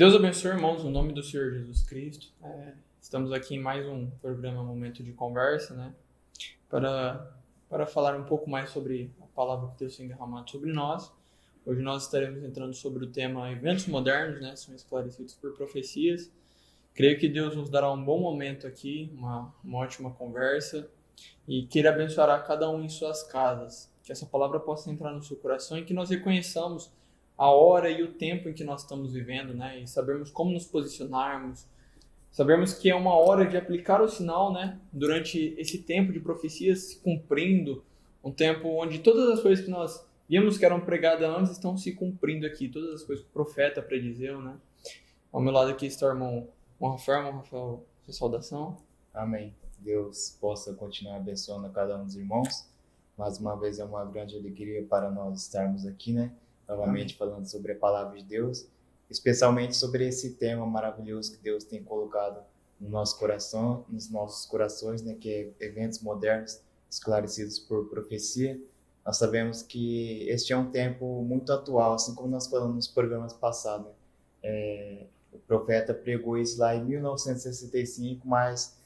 Deus abençoe, irmãos, no nome do Senhor Jesus Cristo. Estamos aqui em mais um programa Momento de Conversa, né? Para falar um pouco mais sobre a palavra que Deus tem derramado sobre nós. Hoje nós estaremos entrando sobre o tema eventos modernos, né? São esclarecidos por profecias. Creio que Deus nos dará um bom momento aqui, uma ótima conversa, e que Ele abençoará cada um em suas casas. Que essa palavra possa entrar no seu coração e que nós reconheçamos a hora e o tempo em que nós estamos vivendo, né? E sabermos como nos posicionarmos. Sabemos que é uma hora de aplicar o sinal, né? Durante esse tempo de profecias se cumprindo, um tempo onde todas as coisas que nós vimos que eram pregadas antes estão se cumprindo aqui, todas as coisas que o profeta predizeu, né? Ao meu lado aqui está o irmão Rafael, sua saudação. Amém. Deus possa continuar abençoando a cada um dos irmãos. Mais uma vez é uma grande alegria para nós estarmos aqui, né? Novamente falando sobre a palavra de Deus, especialmente sobre esse tema maravilhoso que Deus tem colocado no nosso coração, nos nossos corações, né? Que é eventos modernos esclarecidos por profecia. Nós sabemos que este é um tempo muito atual, assim como nós falamos nos programas passados, né? O profeta pregou isso lá em 1965, mas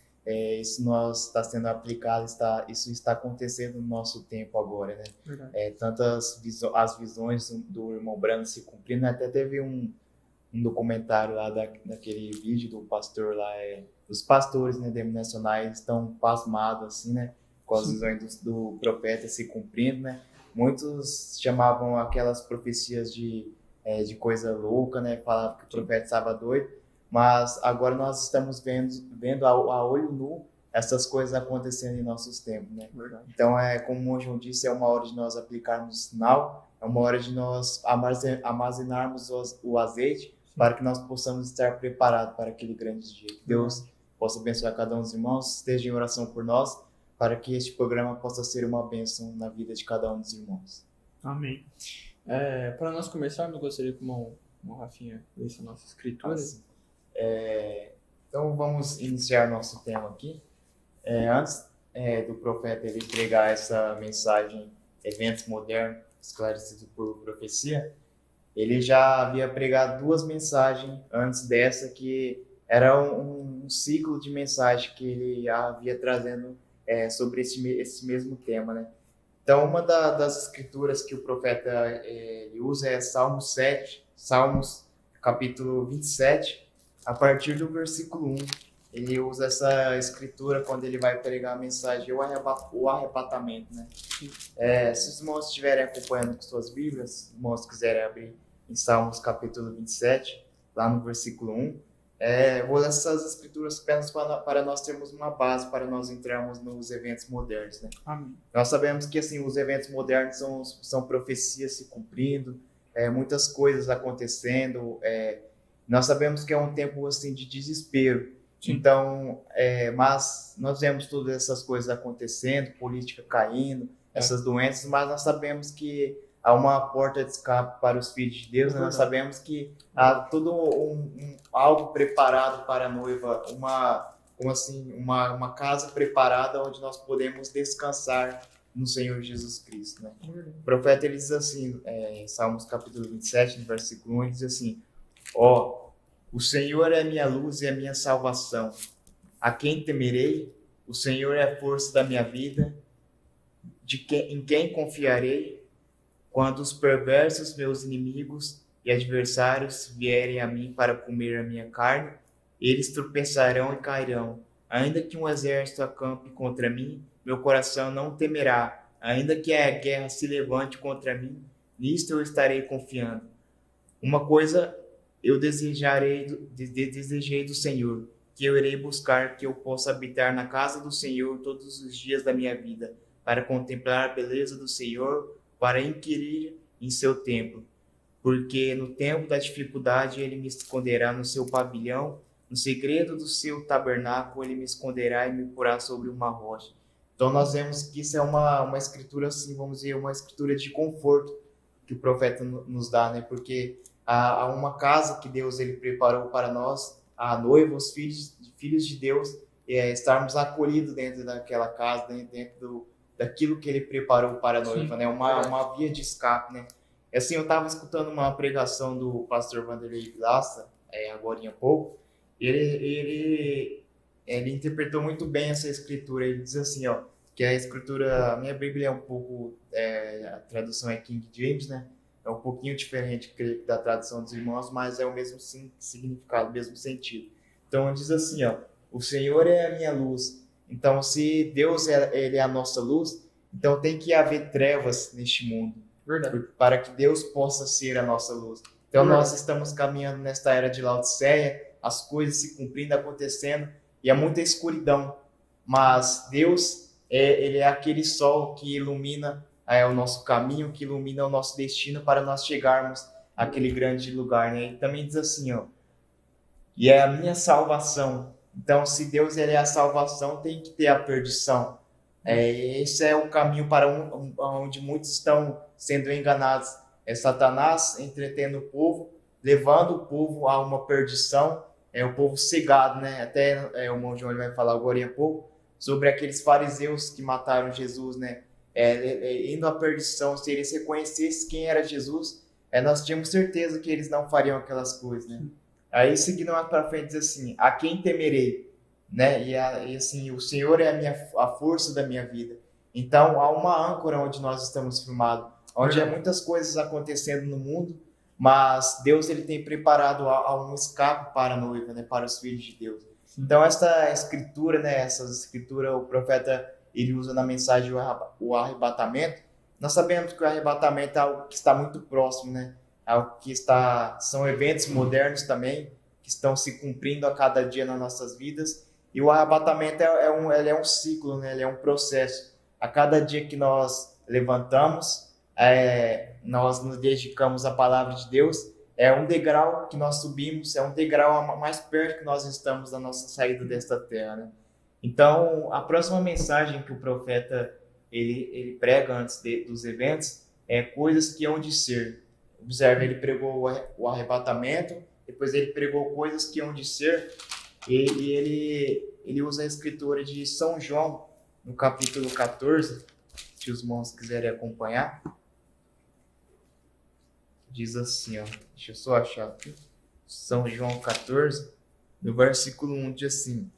isso nós está sendo aplicado, isso está acontecendo no nosso tempo agora, né? Tantas as visões do irmão Branham se cumprindo, né? Até teve um documentário lá daquele vídeo do pastor lá, os pastores, né, denominacionais estão pasmados assim, né, com as visões do profeta se cumprindo, né? Muitos chamavam aquelas profecias de coisa louca, né? Falavam que o profeta estava doido, mas agora nós estamos vendo a olho nu essas coisas acontecendo em nossos tempos, né? Verdade. Então, como o João disse, é uma hora de nós aplicarmos o sinal, é uma hora de nós armazenarmos o azeite para que nós possamos estar preparados para aquele grande dia. Que Deus possa abençoar cada um dos irmãos, esteja em oração por nós, para que este programa possa ser uma bênção na vida de cada um dos irmãos. Amém. Para nós começarmos, eu gostaria que o Rafinha lesse a nossa escritura. Então vamos iniciar nosso tema aqui. Antes do profeta ele pregar essa mensagem, eventos modernos esclarecidos por profecia, ele já havia pregado duas mensagens antes dessa, que era um ciclo de mensagem que ele havia trazendo sobre esse mesmo tema, né? Então, uma das escrituras que o profeta ele usa é Salmos capítulo 27, a partir do versículo 1. Ele usa essa escritura quando ele vai pregar a mensagem, o arrebatamento, né? Se os irmãos estiverem acompanhando com suas Bíblias, se os irmãos quiserem abrir em Salmos capítulo 27, lá no versículo 1, vou ler essas escrituras apenas para nós termos uma base, para nós entrarmos nos eventos modernos, né? Amém. Nós sabemos que assim, os eventos modernos são profecias se cumprindo, muitas coisas acontecendo, nós sabemos que é um tempo assim, de desespero. Sim. Então, mas nós vemos todas essas coisas acontecendo, política caindo, essas doenças, mas nós sabemos que há uma porta de escape para os filhos de Deus, né? Nós sabemos que há todo algo preparado para a noiva, uma casa preparada onde nós podemos descansar no Senhor Jesus Cristo, né? O profeta ele diz assim, em Salmos capítulo 27, no versículo 1, ele diz assim: o Senhor é minha luz e a minha salvação. A quem temerei? O Senhor é a força da minha vida. Em quem confiarei? Quando os perversos, meus inimigos e adversários, vierem a mim para comer a minha carne, eles tropeçarão e cairão. Ainda que um exército acampe contra mim, meu coração não temerá. Ainda que a guerra se levante contra mim, nisto eu estarei confiando. Uma coisa eu desejei do Senhor, que eu irei buscar, que eu possa habitar na casa do Senhor todos os dias da minha vida, para contemplar a beleza do Senhor, para inquirir em seu templo. Porque no tempo da dificuldade ele me esconderá no seu pavilhão, no segredo do seu tabernáculo ele me esconderá e me porá sobre uma rocha. Então nós vemos que isso é uma escritura, assim, vamos dizer, uma escritura de conforto que o profeta nos dá, né? Porque há uma casa que Deus ele preparou para nós, a noiva, os filhos de Deus, estarmos acolhidos dentro daquela casa, dentro daquilo que ele preparou para a noiva, né? Uma via de escape, né? Assim, eu estava escutando uma pregação do pastor Vanderlei Vilaça, agora há pouco, ele interpretou muito bem essa escritura. Ele diz assim, ó, que a escritura, a minha Bíblia é um pouco, a tradução é King James, né? É um pouquinho diferente da tradução dos irmãos, mas é o mesmo significado, o mesmo sentido. Então diz assim, ó, o Senhor é a minha luz. Então, se Deus ele é a nossa luz, então tem que haver trevas neste mundo. Verdade. Para que Deus possa ser a nossa luz. Então, nós estamos caminhando nesta era de Laodiceia, as coisas se cumprindo, acontecendo, e há muita escuridão. Mas Deus, ele é aquele sol que ilumina o nosso caminho, que ilumina o nosso destino para nós chegarmos àquele grande lugar, né? E também diz assim, ó, e é a minha salvação. Então, se Deus ele é a salvação, tem que ter a perdição. Esse é o caminho para onde muitos estão sendo enganados. É Satanás entretendo o povo, levando o povo a uma perdição. É o povo cegado, né? Até o irmão João vai falar agora há pouco sobre aqueles fariseus que mataram Jesus, né? Indo à perdição. Se eles reconhecessem quem era Jesus, nós tínhamos certeza que eles não fariam aquelas coisas, né? Aí, seguindo mais para frente, diz assim, a quem temerei? Né? E assim, o Senhor é a força da minha vida. Então, há uma âncora onde nós estamos firmados, onde há muitas coisas acontecendo no mundo, mas Deus ele tem preparado um escape para a noiva, né? Para os filhos de Deus. Então, essa escritura, né? Essas escrituras, o profeta ele usa na mensagem o arrebatamento. Nós sabemos que o arrebatamento é algo que está muito próximo, né? Algo que são eventos modernos também, que estão se cumprindo a cada dia nas nossas vidas. E o arrebatamento ele é um ciclo, né? Ele é um processo. A cada dia que nós levantamos, nós nos dedicamos à palavra de Deus, é um degrau que nós subimos, é um degrau mais perto que nós estamos da nossa saída desta terra, né? Então, a próxima mensagem que o profeta ele prega antes dos eventos é coisas que hão de ser. Observe, ele pregou o arrebatamento, depois ele pregou coisas que hão de ser, e ele usa a escritura de São João, no capítulo 14, se os irmãos quiserem acompanhar. Diz assim, ó, deixa eu só achar aqui. São João 14, no versículo 1, diz assim,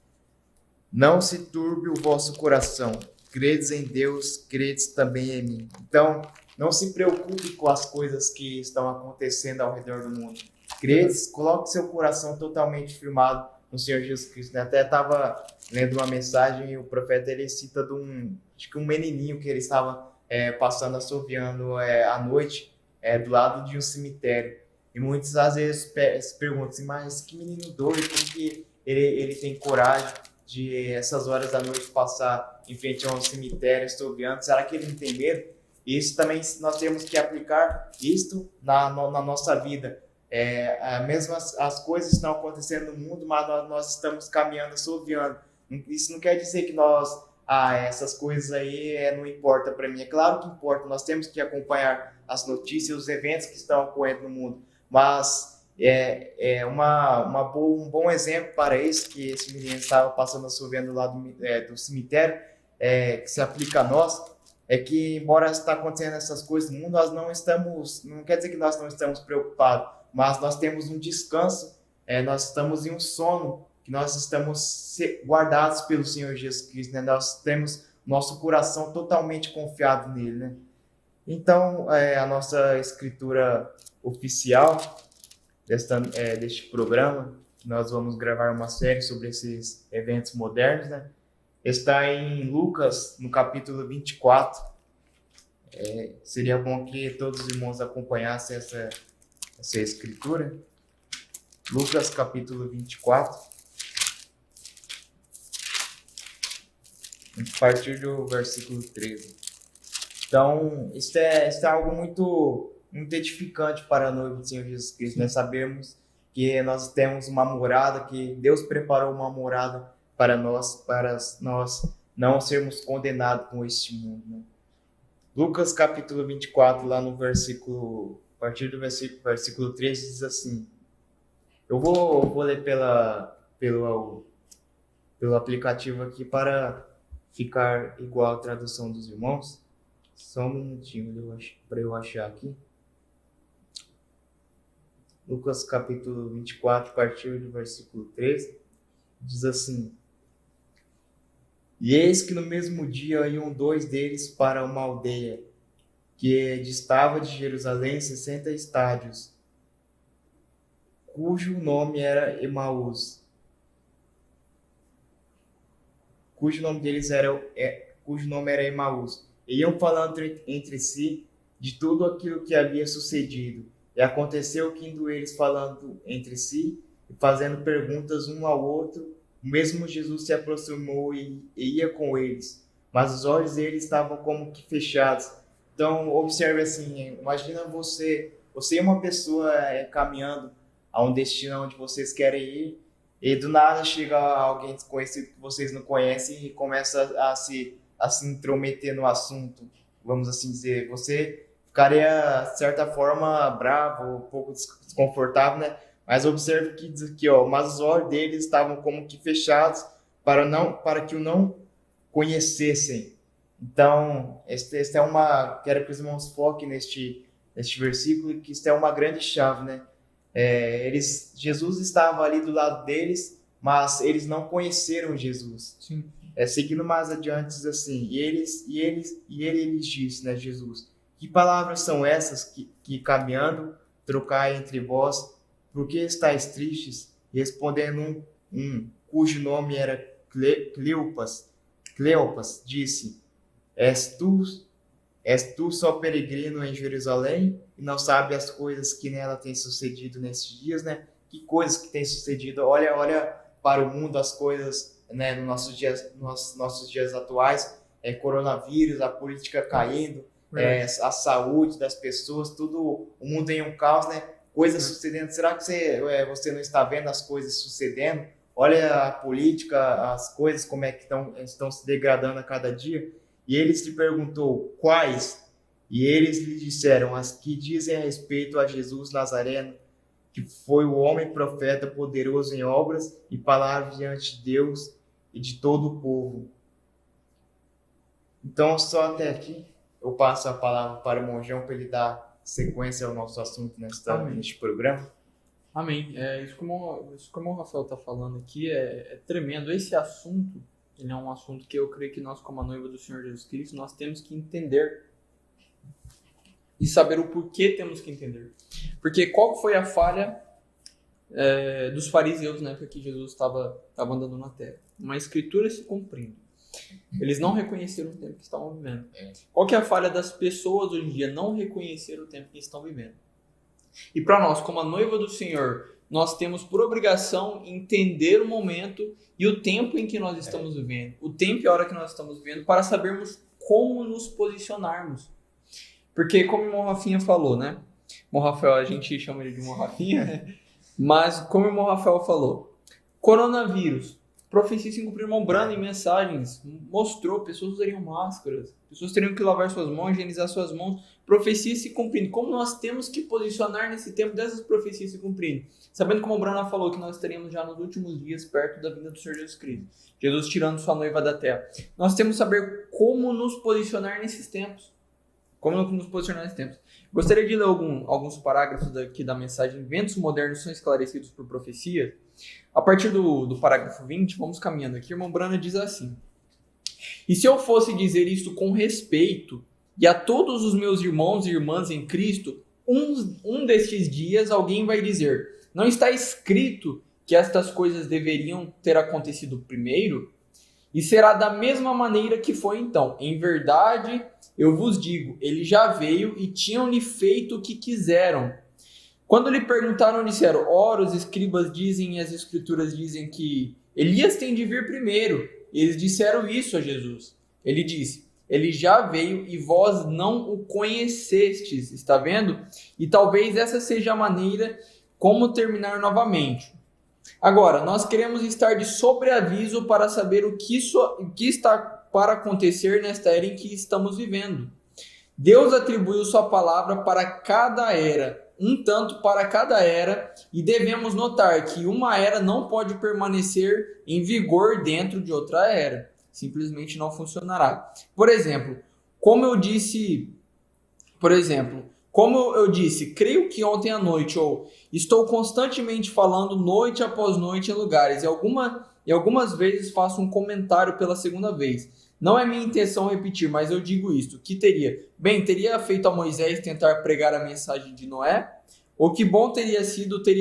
não se turbe o vosso coração, credes em Deus, credes também em mim. Então, não se preocupe com as coisas que estão acontecendo ao redor do mundo. Credes, coloque seu coração totalmente firmado no Senhor Jesus Cristo. Né? Até estava lendo uma mensagem e o profeta ele cita acho que um menininho que ele estava passando, assoviando à noite do lado de um cemitério. E muitos às vezes se perguntam assim, mas que menino doido, como que ele tem coragem de essas horas da noite passar em frente a um cemitério assoviando? Será que ele não tem medo? Isso também nós temos que aplicar isto na nossa vida. Mesmo as coisas estão acontecendo no mundo, mas nós estamos caminhando, assoviando. Isso não quer dizer que essas coisas aí não importa para mim. É claro que importa, nós temos que acompanhar as notícias, os eventos que estão ocorrendo no mundo. Mas um bom exemplo para isso, que esse menino estava passando assoviando lá do cemitério, que se aplica a nós, é que, embora está acontecendo essas coisas no mundo, não quer dizer que nós não estamos preocupados, mas nós temos um descanso, nós estamos em um sono, que nós estamos guardados pelo Senhor Jesus Cristo, né? Nós temos nosso coração totalmente confiado nele, né? Então, a nossa escritura oficial deste programa, nós vamos gravar uma série sobre esses eventos modernos, né? Está em Lucas, no capítulo 24. Seria bom que todos os irmãos acompanhassem essa escritura. Lucas, capítulo 24. A partir do versículo 13. Então, isso é algo muito, muito edificante para a noiva do Senhor Jesus Cristo. Nós sabemos que nós temos uma morada, que Deus preparou uma morada para nós não sermos condenados com este mundo. Né? Lucas capítulo 24, lá no versículo, a partir do versículo 13, diz assim, eu vou ler pelo aplicativo aqui para ficar igual a tradução dos irmãos. Só um minutinho para eu achar aqui. Lucas capítulo 24, a partir do versículo 13, diz assim: E eis que no mesmo dia iam 2 deles para uma aldeia, que distava de Jerusalém 60 estádios, cujo nome era Emaús, cujo nome era Emaús. E iam falando entre si de tudo aquilo que havia sucedido. E aconteceu que, indo eles falando entre si e fazendo perguntas um ao outro, o mesmo Jesus se aproximou e ia com eles, mas os olhos deles estavam como que fechados. Então, observe assim, imagina você e uma pessoa caminhando a um destino onde vocês querem ir, e do nada chega alguém desconhecido que vocês não conhecem e começa a se intrometer no assunto, vamos assim dizer. Você ficaria, de certa forma, bravo, um pouco desconfortável, né? Mas observe que diz aqui, ó, mas os olhos deles estavam como que fechados para que o não conhecessem. Então, quero que os irmãos foquem neste versículo, que isso é uma grande chave, né? Jesus estava ali do lado deles, mas eles não conheceram Jesus. Sim. Seguindo mais adiante, diz assim: e ele lhes disse, né, Jesus, que palavras são essas que caminhando trocai entre vós? Por que estáis tristes? Respondendo cujo nome era Cleopas, disse: És tu só peregrino em Jerusalém e não sabe as coisas que nela têm sucedido nesses dias, né? Que coisas que têm sucedido? Olha para o mundo, as coisas, né, nos nossos dias atuais, coronavírus, a política caindo, a saúde das pessoas, tudo, o mundo em um caos, né? Coisas sucedendo. Será que você não está vendo as coisas sucedendo? Olha a política, as coisas, como é que estão se degradando a cada dia. E eles lhe perguntou, quais? E eles lhe disseram, as que dizem a respeito a Jesus Nazareno, que foi o homem profeta poderoso em obras e palavras diante de Deus e de todo o povo. Então, só até aqui, eu passo a palavra para o irmão João para ele dar sequência ao nosso assunto neste programa. Amém. Isso como o Rafael está falando aqui é tremendo. Esse assunto, ele é um assunto que eu creio que nós, como a noiva do Senhor Jesus Cristo, nós temos que entender e saber o porquê temos que entender. Porque qual foi a falha dos fariseus na época que Jesus estava andando na terra? Uma escritura se cumprindo. Eles não reconheceram o tempo que estavam vivendo. Qual que é a falha das pessoas hoje em dia? Não reconhecer o tempo que estão vivendo. E para nós, como a noiva do Senhor, nós temos por obrigação entender o momento e o tempo em que nós estamos vivendo. O tempo e a hora que nós estamos vivendo, para sabermos como nos posicionarmos. Porque, como o irmão Rafinha falou, né? O irmão Rafael, a gente chama ele de irmão Rafinha, né? Mas, como o irmão Rafael falou, coronavírus. Profecia se cumprir, irmão Brando, em mensagens, mostrou, pessoas usariam máscaras, pessoas teriam que lavar suas mãos, higienizar suas mãos, profecia se cumprindo. Como nós temos que posicionar nesse tempo dessas profecias se cumprindo? Sabendo como o Brando falou que nós estaríamos já nos últimos dias perto da vinda do Senhor Jesus Cristo, Jesus tirando sua noiva da terra. Nós temos que saber como nos posicionar nesses tempos. Gostaria de ler alguns parágrafos aqui da mensagem Ventos Modernos São Esclarecidos por Profecia. A partir do parágrafo 20, vamos caminhando aqui. O irmão Brana diz assim: E se eu fosse dizer isto com respeito, e a todos os meus irmãos e irmãs em Cristo, um destes dias alguém vai dizer, não está escrito que estas coisas deveriam ter acontecido primeiro? E será da mesma maneira que foi então. Em verdade, eu vos digo, ele já veio e tinham-lhe feito o que quiseram. Quando lhe perguntaram, disseram, ora, os escribas dizem e as escrituras dizem que Elias tem de vir primeiro. Eles disseram isso a Jesus. Ele disse, ele já veio e vós não o conhecestes. Está vendo? E talvez essa seja a maneira como terminar novamente. Agora, nós queremos estar de sobreaviso para saber o que está para acontecer nesta era em que estamos vivendo. Deus atribuiu sua palavra para cada era, um tanto para cada era, e devemos notar que uma era não pode permanecer em vigor dentro de outra era. Simplesmente não funcionará. Por exemplo, como Como eu disse, creio que ontem à noite, ou estou constantemente falando noite após noite em lugares, e algumas vezes faço um comentário pela segunda vez. Não é minha intenção repetir, mas eu digo isto, que teria feito a Moisés tentar pregar a mensagem de Noé? Ou que bom teria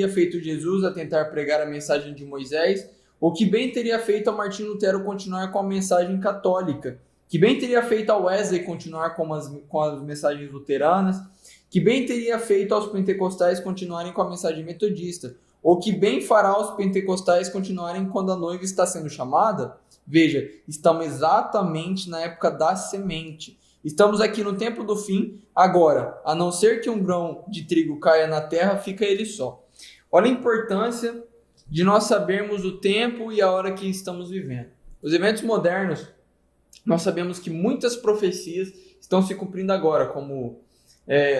feito Jesus a tentar pregar a mensagem de Moisés? Ou que bem teria feito a Martinho Lutero continuar com a mensagem católica? Que bem teria feito a Wesley continuar com as mensagens luteranas? Que bem teria feito aos pentecostais continuarem com a mensagem metodista? Ou que bem fará aos pentecostais continuarem quando a noiva está sendo chamada? Veja, estamos exatamente na época da semente. Estamos aqui no tempo do fim. Agora, a não ser que um grão de trigo caia na terra, fica ele só. Olha a importância de nós sabermos o tempo e a hora que estamos vivendo. Os eventos modernos, nós sabemos que muitas profecias estão se cumprindo agora, como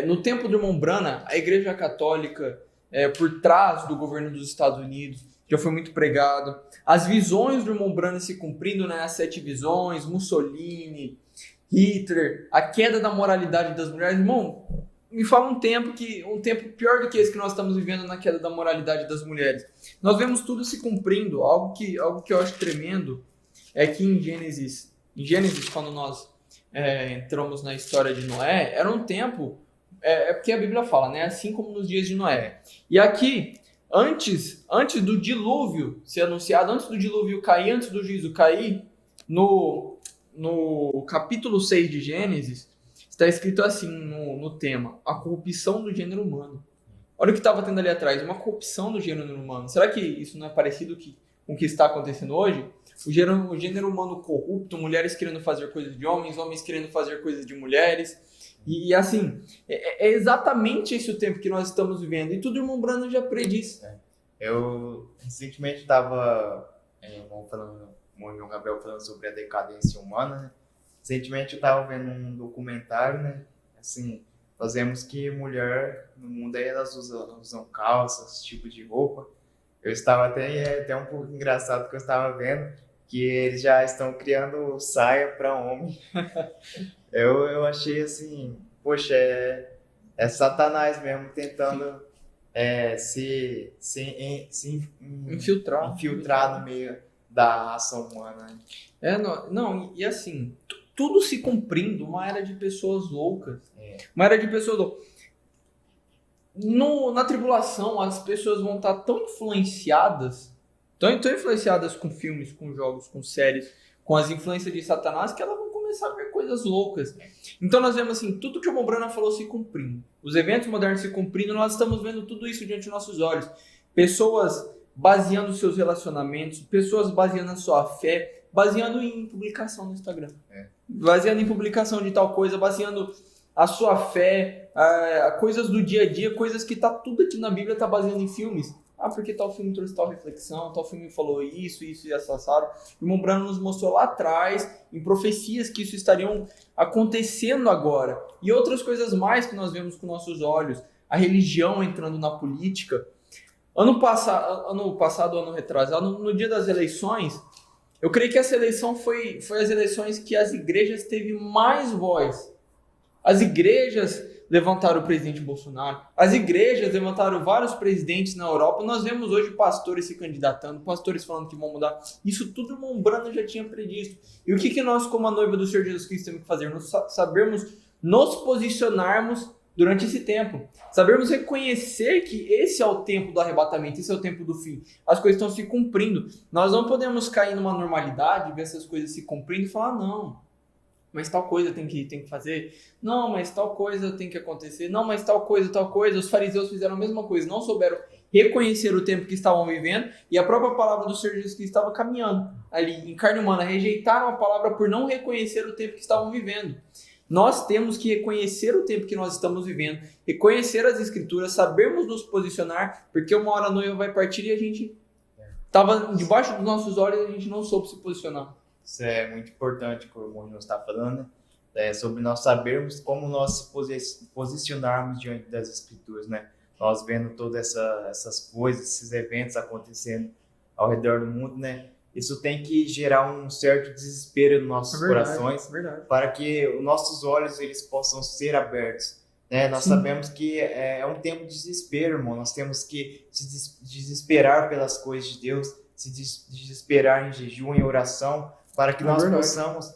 no tempo do irmão Branham, a Igreja Católica, por trás do governo dos Estados Unidos, já foi muito pregado. As visões do irmão Branham se cumprindo, né? As 7 visões, Mussolini, Hitler, a queda da moralidade das mulheres. Irmão, me fala um tempo pior do que esse que nós estamos vivendo na queda da moralidade das mulheres. Nós vemos tudo se cumprindo. Algo que eu acho tremendo é que em Gênesis, quando nós entramos na história de Noé, era um tempo, porque a Bíblia fala, né? Assim como nos dias de Noé. E aqui, antes do dilúvio ser anunciado, antes do dilúvio cair, antes do juízo cair, no capítulo 6 de Gênesis, está escrito assim no tema, a corrupção do gênero humano. Olha o que estava tendo ali atrás, uma corrupção do gênero humano. Será que isso não é parecido com o que está acontecendo hoje? O gênero humano corrupto, mulheres querendo fazer coisas de homens, homens querendo fazer coisas de mulheres. E assim, é exatamente esse o tempo que nós estamos vivendo. E tudo o irmão Branham já prediz. Eu recentemente estava o irmão Gabriel falando sobre a decadência humana, né? Recentemente eu estava vendo um documentário, né? Assim, nós vemos que mulher no mundo aí elas usam calças, tipo de roupa. Eu estava até um pouco engraçado que eu estava vendo que eles já estão criando saia para homem. Eu achei assim, poxa, é Satanás mesmo tentando se infiltrar no meio da raça humana. E assim, tudo se cumprindo, uma era de pessoas loucas. Uma era de pessoas loucas. Na tribulação, as pessoas vão estar tão influenciadas com filmes, com jogos, com séries, com as influências de Satanás, que elas vão começar a ver coisas loucas. Então nós vemos assim, tudo que o irmão Branham falou se cumprindo. Os eventos modernos se cumprindo, nós estamos vendo tudo isso diante dos nossos olhos. Pessoas baseando seus relacionamentos, pessoas baseando a sua fé, baseando em publicação no Instagram. Baseando em publicação de tal coisa, baseando a sua fé, coisas do dia a dia, coisas que tá tudo aqui na Bíblia tá baseando em filmes. Porque tal filme trouxe tal reflexão, tal filme falou isso e assado. O irmão Branham nos mostrou lá atrás, em profecias, que isso estariam acontecendo agora. E outras coisas mais que nós vemos com nossos olhos. A religião entrando na política. Ano passado, ano retrasado, no dia das eleições, eu creio que essa eleição foi as eleições que as igrejas teve mais voz. As igrejas levantaram o presidente Bolsonaro. As igrejas levantaram vários presidentes na Europa. Nós vemos hoje pastores se candidatando, pastores falando que vão mudar. Isso tudo o irmão Branham já tinha previsto. E o que nós, como a noiva do Senhor Jesus Cristo, temos que fazer? Nós sabermos nos posicionarmos durante esse tempo. Sabermos reconhecer que esse é o tempo do arrebatamento, esse é o tempo do fim. As coisas estão se cumprindo. Nós não podemos cair numa normalidade, ver essas coisas se cumprindo e falar, não, mas tal coisa tem que fazer. Não, mas tal coisa tem que acontecer. Não, mas tal coisa. Os fariseus fizeram a mesma coisa. Não souberam reconhecer o tempo que estavam vivendo. E a própria palavra do Senhor Jesus Cristo estava caminhando ali em carne humana. Rejeitaram a palavra por não reconhecer o tempo que estavam vivendo. Nós temos que reconhecer o tempo que nós estamos vivendo. Reconhecer as escrituras. Sabermos nos posicionar. Porque uma hora a noiva vai partir e a gente estava debaixo dos nossos olhos e a gente não soube se posicionar. Isso é muito importante que o irmão nos está falando, né? Sobre nós sabermos como nós se posicionarmos diante das escrituras, né? Nós vendo todas essas coisas, esses eventos acontecendo ao redor do mundo, né? Isso tem que gerar um certo desespero nos nossos corações, para que os nossos olhos eles possam ser abertos né? Nós sabemos que é um tempo de desespero, irmão. Nós temos que se desesperar pelas coisas de Deus, se desesperar em jejum e oração, para que nós possamos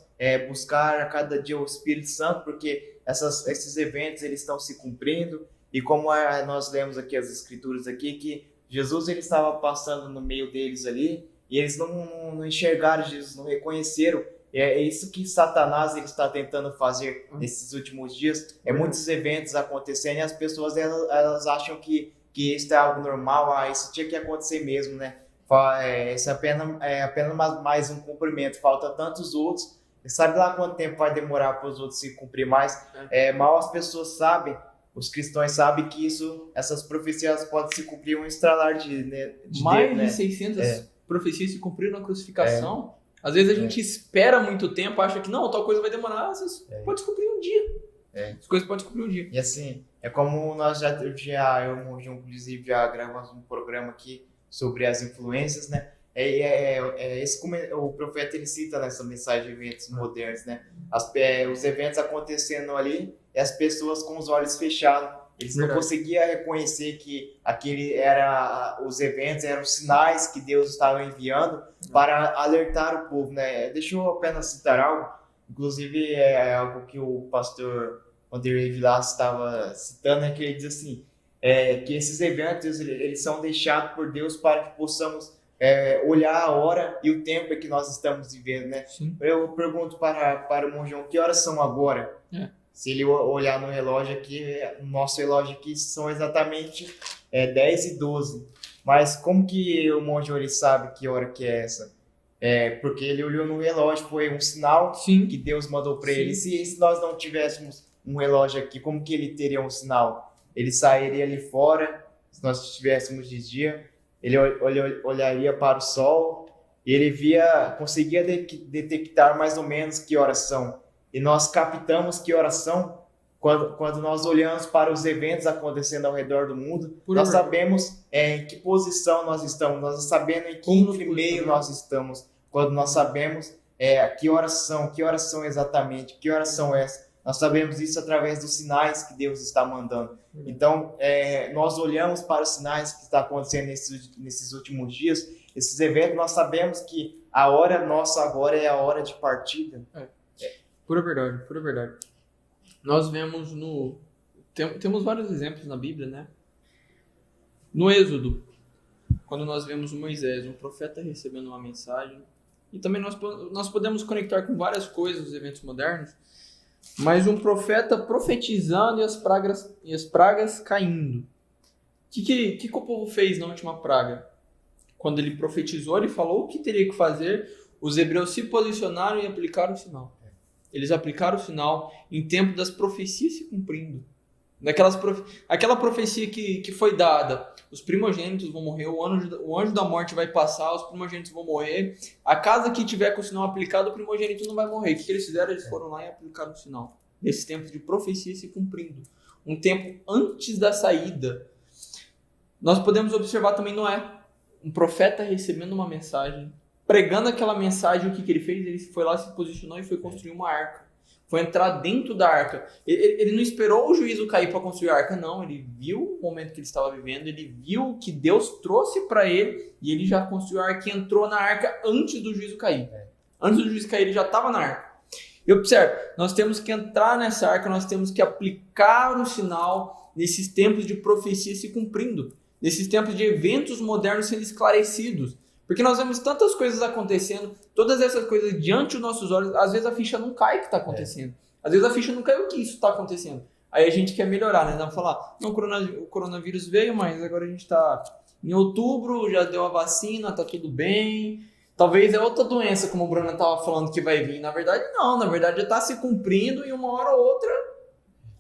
buscar a cada dia o Espírito Santo, porque esses eventos eles estão se cumprindo, e como nós lemos aqui as escrituras aqui, que Jesus ele estava passando no meio deles ali, e eles não enxergaram Jesus, não reconheceram. É isso que Satanás ele está tentando fazer nesses últimos dias. Muitos eventos acontecendo e as pessoas elas acham que isso é algo normal, isso tinha que acontecer mesmo, né? Isso é apenas mais um cumprimento, falta tantos outros. Sabe lá quanto tempo vai demorar para os outros se cumprir mais? Mal as pessoas sabem, os cristãos sabem que essas profecias podem se cumprir um estralar de mais dedo, né? de 600 profecias se cumpriram na crucificação. Às vezes a gente espera muito tempo, acha que não, tal coisa vai demorar, às vezes pode se cumprir um dia. As coisas podem se cumprir um dia. E assim, é como nós inclusive já gravamos um programa aqui sobre as influências, né? Esse como o profeta ele cita nessa mensagem de eventos modernos, né? Os eventos acontecendo ali e as pessoas com os olhos fechados. Eles não conseguiam reconhecer que os eventos eram sinais que Deus estava enviando para alertar o povo, né? Deixa eu apenas citar algo, inclusive é algo que o pastor Wanderlei Vilas estava citando, que ele diz assim, que esses eventos eles são deixados por Deus para que possamos olhar a hora e o tempo que nós estamos vivendo, né? Sim. Eu pergunto para o Monjão, que horas são agora? Se ele olhar no relógio aqui, no nosso relógio aqui são exatamente 10h12. Mas como que o Monjão ele sabe que hora que é essa? Porque ele olhou no relógio, foi um sinal que Deus mandou para ele. Se nós não tivéssemos um relógio aqui, como que ele teria um sinal? Ele sairia ali fora, se nós estivéssemos de dia, ele olharia para o sol e ele conseguia detectar mais ou menos que horas são. E nós captamos que horas são quando nós olhamos para os eventos acontecendo ao redor do mundo. Nós sabemos em que posição nós estamos, nós sabemos em que meio nós estamos. Quando nós sabemos que horas são exatamente, que horas são essas. Nós sabemos isso através dos sinais que Deus está mandando. Então, nós olhamos para os sinais que estão acontecendo nesses últimos dias, esses eventos, nós sabemos que a hora nossa agora é a hora de partida. Pura verdade. Nós vemos temos vários exemplos na Bíblia, né? No Êxodo, quando nós vemos Moisés, um profeta recebendo uma mensagem, e também nós podemos conectar com várias coisas dos eventos modernos, mas um profeta profetizando e as pragas caindo. O que o povo fez na última praga? Quando ele profetizou, ele falou o que teria que fazer, os hebreus se posicionaram e aplicaram o sinal. Eles aplicaram o sinal em tempo das profecias se cumprindo. Aquela profecia que foi dada, os primogênitos vão morrer, o anjo da morte vai passar, os primogênitos vão morrer, a casa que tiver com o sinal aplicado, o primogênito não vai morrer. O que eles fizeram? Eles foram lá e aplicaram o sinal. Nesse tempo de profecia se cumprindo. Um tempo antes da saída. Nós podemos observar também Noé, um profeta recebendo uma mensagem, pregando aquela mensagem. O que ele fez? Ele foi lá, se posicionou e foi construir uma arca. Foi entrar dentro da arca. Ele não esperou o juízo cair para construir a arca, não. Ele viu o momento que ele estava vivendo, ele viu que Deus trouxe para ele e ele já construiu a arca e entrou na arca antes do juízo cair. Antes do juízo cair, ele já estava na arca. E observe, nós temos que entrar nessa arca, nós temos que aplicar o sinal nesses tempos de profecia se cumprindo, nesses tempos de eventos modernos sendo esclarecidos. Porque nós vemos tantas coisas acontecendo, todas essas coisas diante dos nossos olhos, às vezes a ficha não cai o que está acontecendo. Às vezes a ficha não caiu o que isso está acontecendo. Aí a gente quer melhorar, né? Dá pra falar, não, o coronavírus veio, mas agora a gente está em outubro, já deu a vacina, tá tudo bem. Talvez é outra doença, como o Bruno estava falando, que vai vir. Na verdade, não. Na verdade, já está se cumprindo e uma hora ou outra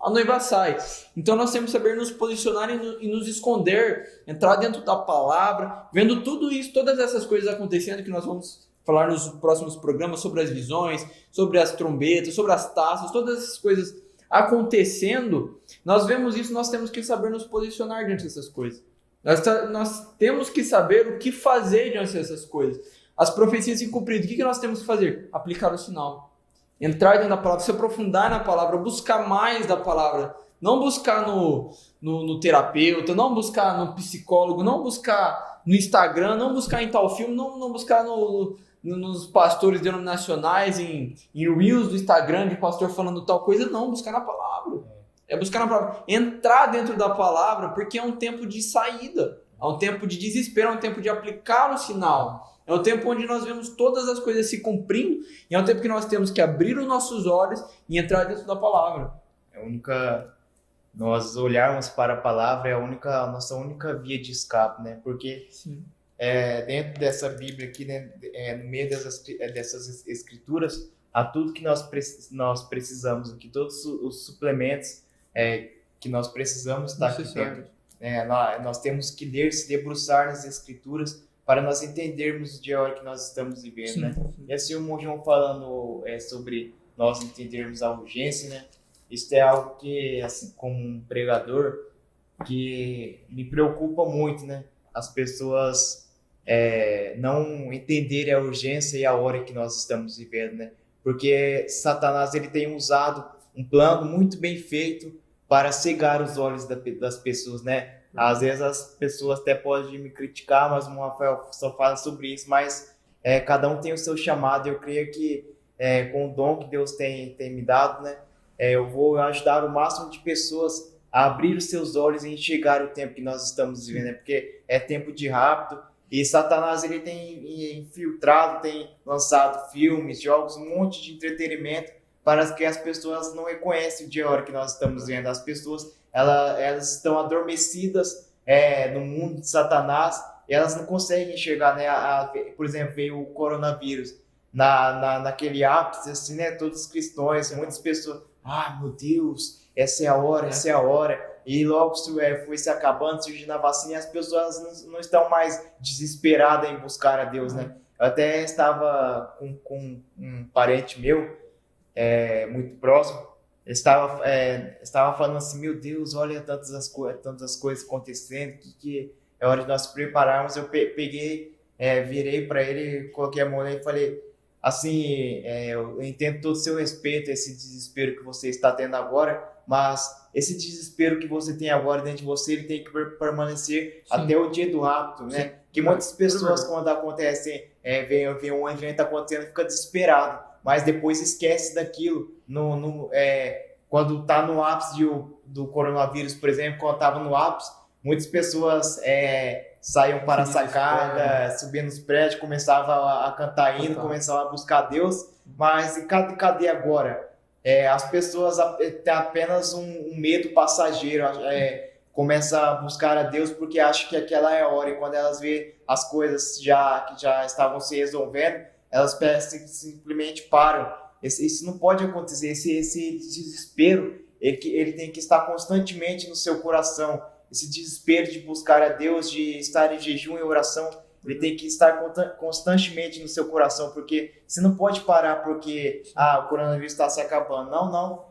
a noiva sai. Então nós temos que saber nos posicionar e nos esconder, entrar dentro da palavra, vendo tudo isso, todas essas coisas acontecendo, que nós vamos falar nos próximos programas sobre as visões, sobre as trombetas, sobre as taças, todas essas coisas acontecendo. Nós vemos isso, nós temos que saber nos posicionar diante dessas coisas. Nós temos que saber o que fazer diante dessas coisas. As profecias incumpridas, o que nós temos que fazer? Aplicar o sinal. Entrar dentro da palavra, se aprofundar na palavra, buscar mais da palavra. Não buscar no terapeuta, não buscar no psicólogo, não buscar no Instagram, não buscar em tal filme, não buscar nos pastores denominacionais, em reels do Instagram de pastor falando tal coisa, não, buscar na palavra. É buscar na palavra. Entrar dentro da palavra, porque é um tempo de saída, é um tempo de desespero, é um tempo de aplicar o sinal. É um tempo onde nós vemos todas as coisas se cumprindo e é um tempo que nós temos que abrir os nossos olhos e entrar dentro da palavra. Nós olharmos para a palavra é a nossa única via de escape, né? Porque dentro dessa Bíblia aqui, né, no meio dessas escrituras, há tudo que nós precisamos aqui, todos os suplementos que nós precisamos estar aqui dentro. Nós temos que ler, se debruçar nas escrituras para nós entendermos o dia e a hora que nós estamos vivendo, né? E assim o João falando sobre nós entendermos a urgência, né? Isso é algo que, assim, como um pregador, que me preocupa muito, né? As pessoas não entenderem a urgência e a hora que nós estamos vivendo, né? Porque Satanás ele tem usado um plano muito bem feito para cegar os olhos das pessoas, né? Às vezes as pessoas até podem me criticar, mas o Rafael só fala sobre isso, mas cada um tem o seu chamado. Eu creio que com o dom que Deus tem me dado, né? Eu vou ajudar o máximo de pessoas a abrir os seus olhos e enxergar o tempo que nós estamos vivendo, né? Porque é tempo de rápido e Satanás ele tem infiltrado, tem lançado filmes, jogos, um monte de entretenimento para que as pessoas não reconheçam o dia e a hora que nós estamos vivendo. As pessoas elas estão adormecidas no mundo de Satanás e elas não conseguem enxergar, né? Por exemplo, veio o coronavírus naquele ápice, assim, né? Todos os cristãos, muitas pessoas, meu Deus, essa é a hora, e logo foi se acabando, surgindo a vacina, e as pessoas não estão mais desesperadas em buscar a Deus, né? Eu até estava com um parente meu, muito próximo, estava falando assim, meu Deus, olha tantas coisas acontecendo, que é hora de nós prepararmos. Eu peguei, virei para ele, coloquei a mão nele e falei, assim, eu entendo todo o seu respeito, esse desespero que você está tendo agora, mas esse desespero que você tem agora dentro de você, ele tem que permanecer até o dia do rapto, né? Sim. Que muitas pessoas, quando acontecem, vem um evento acontecendo, fica desesperado, mas depois esquece daquilo. Quando está no ápice do coronavírus, por exemplo, quando estava no ápice, muitas pessoas saíam para a sacada, subiam nos prédios, começavam a cantar hino, começavam a buscar Deus, mas cadê agora? As pessoas têm apenas um medo passageiro, começam a buscar a Deus porque acham que aquela é a hora, e quando elas veem as coisas que já estavam se resolvendo, elas simplesmente param. Isso não pode acontecer. Esse desespero, ele tem que estar constantemente no seu coração. Esse desespero de buscar a Deus, de estar em jejum e oração, ele tem que estar constantemente no seu coração, porque você não pode parar porque o coronavírus está se acabando. Não.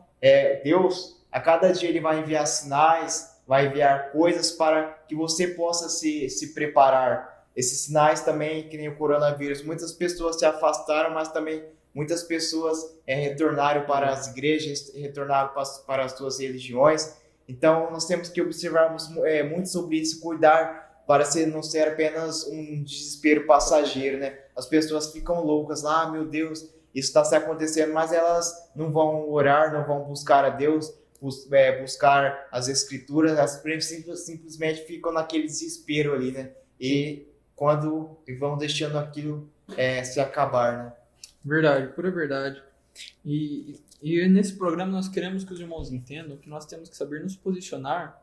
Deus, a cada dia ele vai enviar sinais, vai enviar coisas para que você possa se preparar. Esses sinais também, que nem o coronavírus, muitas pessoas se afastaram, mas também muitas pessoas retornaram para as igrejas, retornaram para as suas religiões. Então, nós temos que observarmos muito sobre isso, cuidar para não ser apenas um desespero passageiro, né? As pessoas ficam loucas lá, meu Deus, isso está se acontecendo, mas elas não vão orar, não vão buscar a Deus, buscar as escrituras, elas simplesmente ficam naquele desespero ali, né? E quando vão deixando aquilo se acabar, né? Verdade, pura verdade. E nesse programa nós queremos que os irmãos entendam que nós temos que saber nos posicionar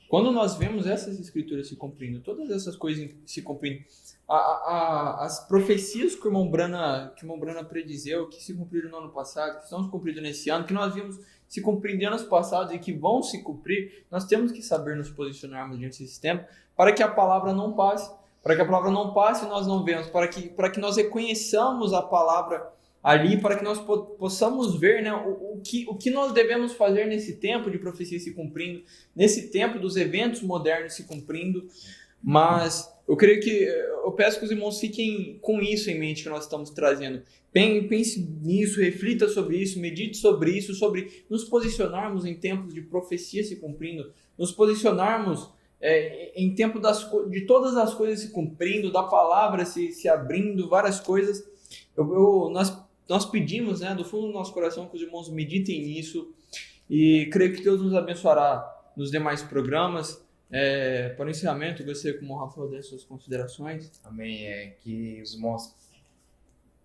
quando nós vemos essas escrituras se cumprindo, todas essas coisas se cumprindo. As profecias que o irmão Brana predizeu, que se cumpriram no ano passado, que estão se cumprindo nesse ano, que nós vimos se cumprindo em anos passados e que vão se cumprir, nós temos que saber nos posicionarmos diante desse tempo para que a palavra não passe. Para que a palavra não passe e nós não vemos, para que nós reconheçamos a palavra ali, para que nós possamos ver, né, o que nós devemos fazer nesse tempo de profecia se cumprindo, nesse tempo dos eventos modernos se cumprindo. Mas eu creio que eu peço que os irmãos fiquem com isso em mente que nós estamos trazendo. Pense nisso, reflita sobre isso, medite sobre isso, sobre nos posicionarmos em tempos de profecia se cumprindo, nos posicionarmos em tempo de todas as coisas se cumprindo, da palavra se abrindo, várias coisas. Nós pedimos, né, do fundo do nosso coração que os irmãos meditem nisso e creio que Deus nos abençoará nos demais programas. Para o encerramento, gostaria que o Rafael dê suas considerações. Amém. Que os irmãos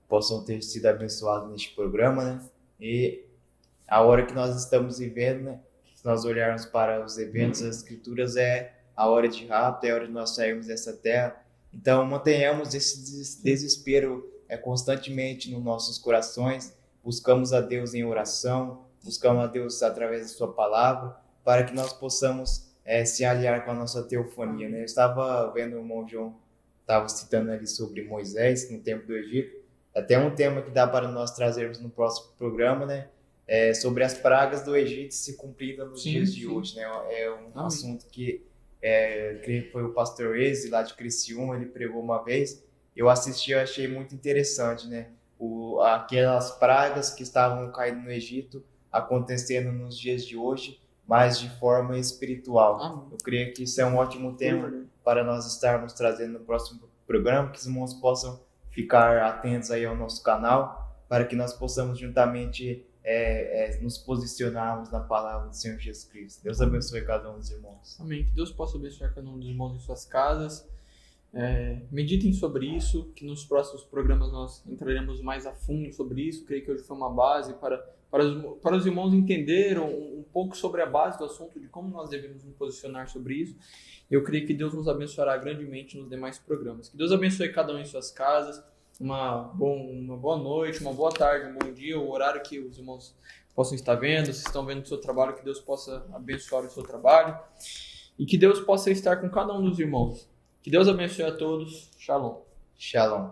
possam ter sido abençoados neste programa, né? E a hora que nós estamos vivendo, né? Se nós olharmos para os eventos das Escrituras, é a hora de rapto, é a hora de nós sairmos dessa terra. Então, mantenhamos esse desespero constantemente nos nossos corações, buscamos a Deus em oração, buscamos a Deus através da sua palavra, para que nós possamos se aliar com a nossa teofania, né? Eu estava vendo o irmão João, estava citando ali sobre Moisés no tempo do Egito, até um tema que dá para nós trazermos no próximo programa, né? Sobre as pragas do Egito se cumprindo nos dias de hoje, né? É um assunto que creio que foi o pastor Eze, lá de Criciúma, ele pregou uma vez. Eu assisti, eu achei muito interessante, né? Aquelas pragas que estavam caindo no Egito acontecendo nos dias de hoje, mas de forma espiritual. Eu creio que isso é um ótimo tema para nós estarmos trazendo no próximo programa, que os irmãos possam ficar atentos aí ao nosso canal, para que nós possamos juntamente nos posicionarmos na palavra do Senhor Jesus Cristo. Deus abençoe cada um dos irmãos. Amém. Que Deus possa abençoar cada um dos irmãos em suas casas. Meditem sobre isso, que nos próximos programas nós entraremos mais a fundo sobre isso. Creio que hoje foi uma base para os irmãos entenderem um pouco sobre a base do assunto, de como nós devemos nos posicionar sobre isso. Eu creio que Deus nos abençoará grandemente nos demais programas. Que Deus abençoe cada um em suas casas. Uma boa noite, uma boa tarde, um bom dia, o horário que os irmãos possam estar vendo, se estão vendo o seu trabalho, que Deus possa abençoar o seu trabalho e que Deus possa estar com cada um dos irmãos. Que Deus abençoe a todos. Shalom. Shalom.